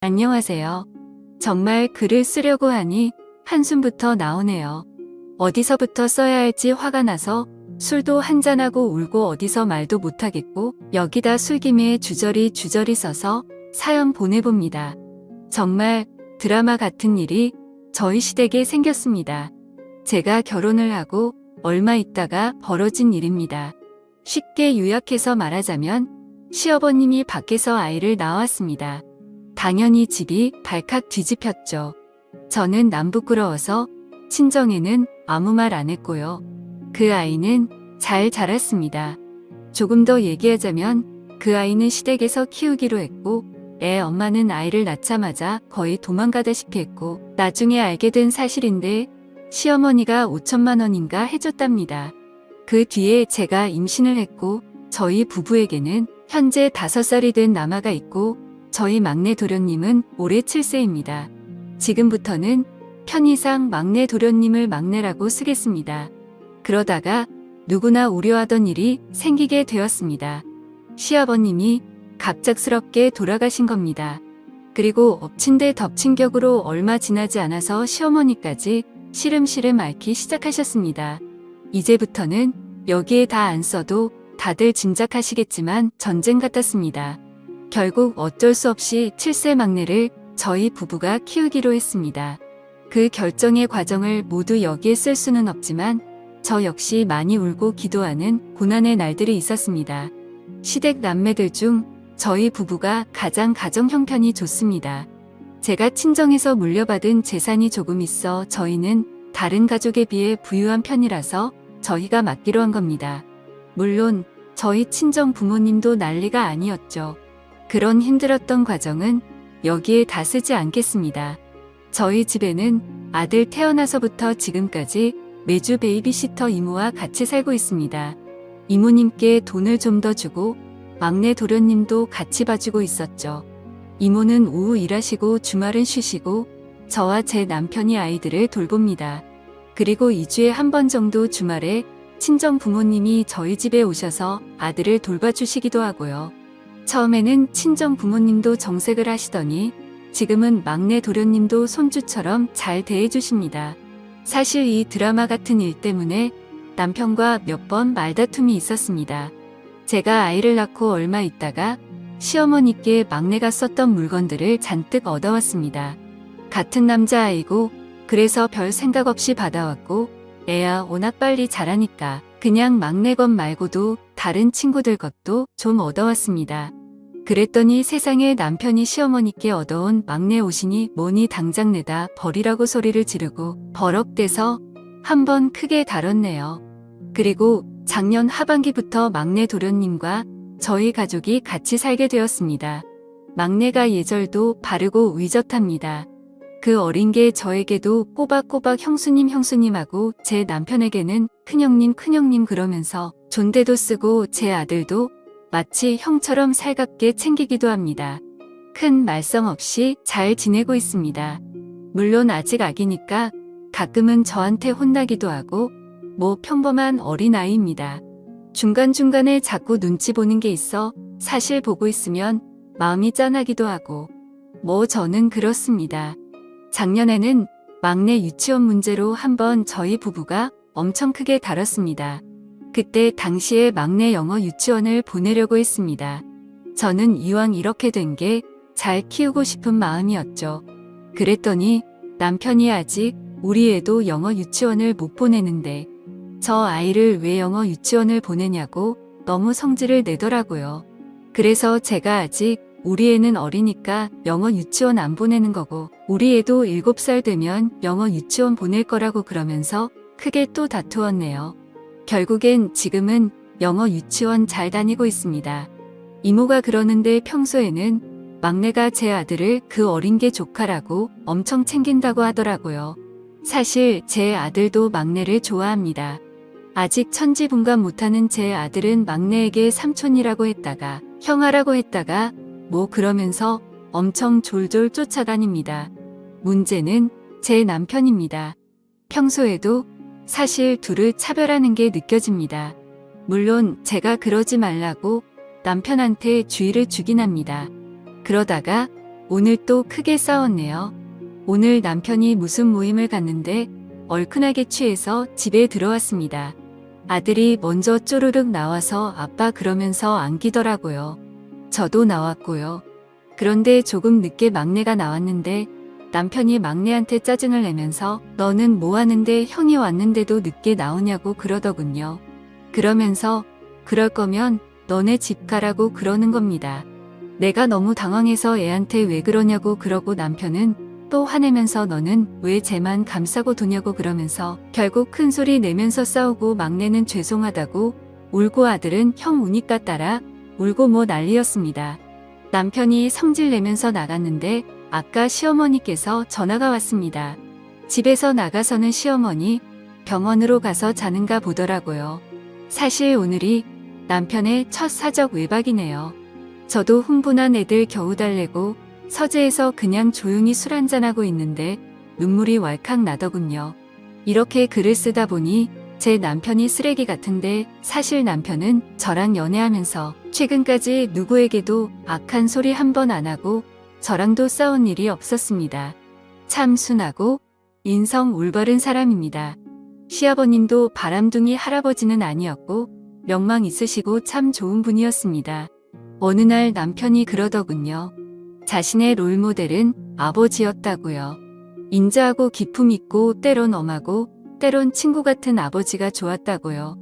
안녕하세요. 정말 글을 쓰려고 하니 한숨부터 나오네요. 어디서부터 써야 할지 화가 나서 술도 한잔하고 울고 어디서 말도 못하겠고 여기다 술김에 주저리 써서 사연 보내봅니다. 정말 드라마 같은 일이 저희 시댁에 생겼습니다. 제가 결혼을 하고 얼마 있다가 벌어진 일입니다. 쉽게 요약해서 말하자면 시어버님이 밖에서 아이를 낳았습니다. 당연히 집이 발칵 뒤집혔죠. 저는 남 부끄러워서 친정에는 아무 말 안 했고요. 그 아이는 잘 자랐습니다. 조금 더 얘기하자면 그 아이는 시댁에서 키우기로 했고 애 엄마는 아이를 낳자마자 거의 도망가다시피 했고 나중에 알게 된 사실인데 시어머니가 5천만 원인가 해줬답니다. 그 뒤에 제가 임신을 했고 저희 부부에게는 현재 5살이 된 남아가 있고 저희 막내 도련님은 올해 7세입니다. 지금부터는 편의상 막내 도련님을 막내라고 쓰겠습니다. 그러다가 누구나 우려하던 일이 생기게 되었습니다. 시아버님이 갑작스럽게 돌아가신 겁니다. 그리고 엎친 데 덮친 격으로 얼마 지나지 않아서 시어머니까지 시름시름 앓기 시작하셨습니다. 이제부터는 여기에 다 안 써도 다들 짐작하시겠지만 전쟁 같았습니다. 결국 어쩔 수 없이 7세 막내를 저희 부부가 키우기로 했습니다. 그 결정의 과정을 모두 여기에 쓸 수는 없지만 저 역시 많이 울고 기도하는 고난의 날들이 있었습니다. 시댁 남매들 중 저희 부부가 가장 가정 형편이 좋습니다. 제가 친정에서 물려받은 재산이 조금 있어 저희는 다른 가족에 비해 부유한 편이라서 저희가 맡기로 한 겁니다. 물론 저희 친정 부모님도 난리가 아니었죠. 그런 힘들었던 과정은 여기에 다 쓰지 않겠습니다. 저희 집에는 아들 태어나서부터 지금까지 매주 베이비시터 이모와 같이 살고 있습니다. 이모님께 돈을 좀 더 주고 막내 도련님도 같이 봐주고 있었죠. 이모는 오후 일하시고 주말은 쉬시고 저와 제 남편이 아이들을 돌봅니다. 그리고 2주에 한 번 정도 주말에 친정 부모님이 저희 집에 오셔서 아들을 돌봐주시기도 하고요. 처음에는 친정 부모님도 정색을 하시더니 지금은 막내 도련님도 손주처럼 잘 대해주십니다. 사실 이 드라마 같은 일 때문에 남편과 몇 번 말다툼이 있었습니다. 제가 아이를 낳고 얼마 있다가 시어머니께 막내가 썼던 물건들을 잔뜩 얻어왔습니다. 같은 남자아이고 그래서 별 생각 없이 받아왔고 애야 워낙 빨리 자라니까 그냥 막내 것 말고도 다른 친구들 것도 좀 얻어왔습니다. 그랬더니 세상에 남편이 시어머니께 얻어온 막내 옷이니 뭐니 당장 내다 버리라고 소리를 지르고 버럭대서 한번 크게 다뤘네요. 그리고 작년 하반기부터 막내 도련님과 저희 가족이 같이 살게 되었습니다. 막내가 예절도 바르고 의젓합니다. 그 어린 게 저에게도 꼬박꼬박 형수님 하고 제 남편에게는 큰형님 그러면서 존대도 쓰고 제 아들도 마치 형처럼 살갑게 챙기기도 합니다. 큰 말썽 없이 잘 지내고 있습니다. 물론 아직 아기니까 가끔은 저한테 혼나기도 하고 뭐 평범한 어린아이입니다. 중간중간에 자꾸 눈치 보는 게 있어 사실 보고 있으면 마음이 짠하기도 하고 뭐 저는 그렇습니다. 작년에는 막내 유치원 문제로 한번 저희 부부가 엄청 크게 다뤘습니다. 그때 당시에 막내 영어 유치원을 보내려고 했습니다. 저는 이왕 이렇게 된 게 잘 키우고 싶은 마음이었죠. 그랬더니 남편이 아직 우리 애도 영어 유치원을 못 보내는데 저 아이를 왜 영어 유치원을 보내냐고 너무 성질을 내더라고요. 그래서 제가 아직 우리 애는 어리니까 영어 유치원 안 보내는 거고 우리 애도 7살 되면 영어 유치원 보낼 거라고 그러면서 크게 또 다투었네요. 결국엔 지금은 영어 유치원 잘 다니고 있습니다. 이모가 그러는데 평소에는 막내가 제 아들을 그 어린 게 조카라고 엄청 챙긴다고 하더라고요. 사실 제 아들도 막내를 좋아합니다. 아직 천지분간 못하는 제 아들은 막내에게 삼촌이라고 했다가 형아라고 했다가 뭐 그러면서 엄청 졸졸 쫓아다닙니다. 문제는 제 남편입니다. 평소에도 사실 둘을 차별하는 게 느껴집니다. 물론 제가 그러지 말라고 남편한테 주의를 주긴 합니다. 그러다가 오늘 또 크게 싸웠네요. 오늘 남편이 무슨 모임을 갔는데 얼큰하게 취해서 집에 들어왔습니다. 아들이 먼저 쪼르륵 나와서 아빠 그러면서 안기더라고요. 저도 나왔고요. 그런데 조금 늦게 막내가 나왔는데 남편이 막내한테 짜증을 내면서 너는 뭐 하는데 형이 왔는데도 늦게 나오냐고 그러더군요. 그러면서 그럴 거면 너네 집 가라고 그러는 겁니다. 내가 너무 당황해서 애한테 왜 그러냐고 그러고 남편은 또 화내면서 너는 왜 쟤만 감싸고 도냐고 그러면서 결국 큰 소리 내면서 싸우고 막내는 죄송하다고 울고 아들은 형 우니까 따라 울고 뭐 난리였습니다. 남편이 성질 내면서 나갔는데 아까 시어머니께서 전화가 왔습니다. 집에서 나가서는 시어머니 병원으로 가서 자는가 보더라고요. 사실 오늘이 남편의 첫 사적 외박이네요. 저도 흥분한 애들 겨우 달래고 서재에서 그냥 조용히 술 한잔하고 있는데 눈물이 왈칵 나더군요. 이렇게 글을 쓰다 보니 제 남편이 쓰레기 같은데 사실 남편은 저랑 연애하면서 최근까지 누구에게도 악한 소리 한 번 안 하고 저랑도 싸운 일이 없었습니다. 참 순하고 인성 올바른 사람입니다. 시아버님도 바람둥이 할아버지는 아니었고 명망 있으시고 참 좋은 분이었습니다. 어느 날 남편이 그러더군요. 자신의 롤모델은 아버지였다고요. 인자하고 기품 있고 때론 엄하고 때론 친구 같은 아버지가 좋았다고요.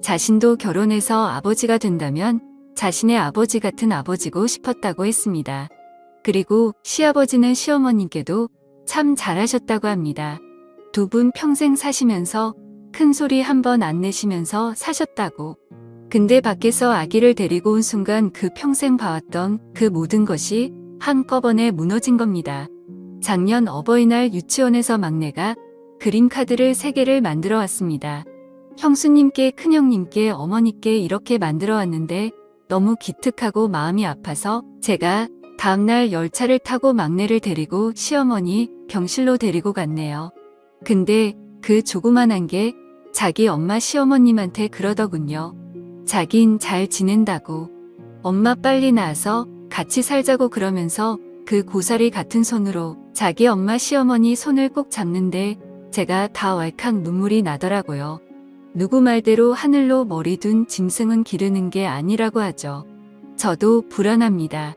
자신도 결혼해서 아버지가 된다면 자신의 아버지 같은 아버지고 싶었다고 했습니다. 그리고 시아버지는 시어머님께도 참 잘하셨다고 합니다. 두 분 평생 사시면서 큰 소리 한 번 안 내시면서 사셨다고. 근데 밖에서 아기를 데리고 온 순간 그 평생 봐왔던 그 모든 것이 한꺼번에 무너진 겁니다. 작년 어버이날 유치원에서 막내가 그림카드를 3개를 만들어 왔습니다. 형수님께, 큰형님께, 어머니께 이렇게 만들어 왔는데 너무 기특하고 마음이 아파서 제가 다음날 열차를 타고 막내를 데리고 시어머니 병실로 데리고 갔네요. 근데 그 조그만한 게 자기 엄마 시어머님한테 그러더군요. 자긴 잘 지낸다고. 엄마 빨리 나와서 같이 살자고 그러면서 그 고사리 같은 손으로 자기 엄마 시어머니 손을 꼭 잡는데 제가 다 왈칵 눈물이 나더라고요. 누구 말대로 하늘로 머리 둔 짐승은 기르는 게 아니라고 하죠. 저도 불안합니다.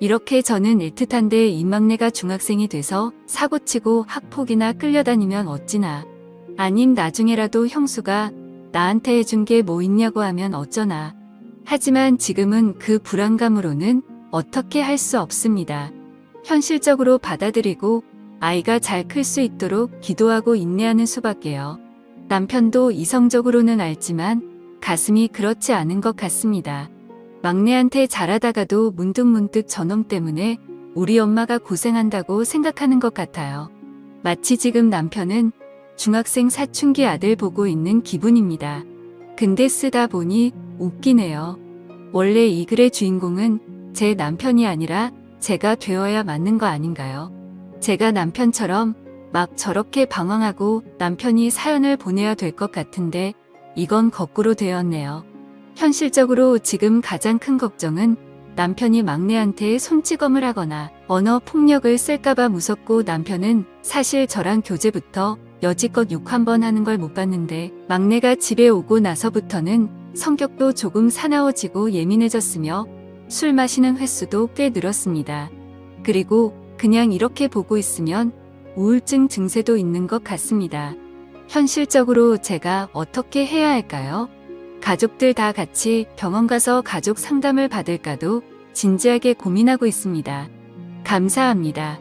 이렇게 저는 애틋한데 이 막내가 중학생이 돼서 사고치고 학폭이나 끌려다니면 어찌나. 아님 나중에라도 형수가 나한테 해준 게 뭐 있냐고 하면 어쩌나. 하지만 지금은 그 불안감으로는 어떻게 할 수 없습니다. 현실적으로 받아들이고 아이가 잘 클 수 있도록 기도하고 인내하는 수밖에요. 남편도 이성적으로는 알지만 가슴이 그렇지 않은 것 같습니다. 막내한테 잘하다가도 문득문득 저놈 때문에 우리 엄마가 고생한다고 생각하는 것 같아요. 마치 지금 남편은 중학생 사춘기 아들 보고 있는 기분입니다. 근데 쓰다 보니 웃기네요. 원래 이 글의 주인공은 제 남편이 아니라 제가 되어야 맞는 거 아닌가요? 제가 남편처럼 막 저렇게 방황하고 남편이 사연을 보내야 될 것 같은데 이건 거꾸로 되었네요. 현실적으로 지금 가장 큰 걱정은 남편이 막내한테 손찌검을 하거나 언어 폭력을 쓸까봐 무섭고 남편은 사실 저랑 교제부터 여지껏 욕 한 번 하는 걸 못 봤는데 막내가 집에 오고 나서부터는 성격도 조금 사나워지고 예민해졌으며 술 마시는 횟수도 꽤 늘었습니다. 그리고 그냥 이렇게 보고 있으면 우울증 증세도 있는 것 같습니다. 현실적으로 제가 어떻게 해야 할까요? 가족들 다 같이 병원 가서 가족 상담을 받을까도 진지하게 고민하고 있습니다. 감사합니다.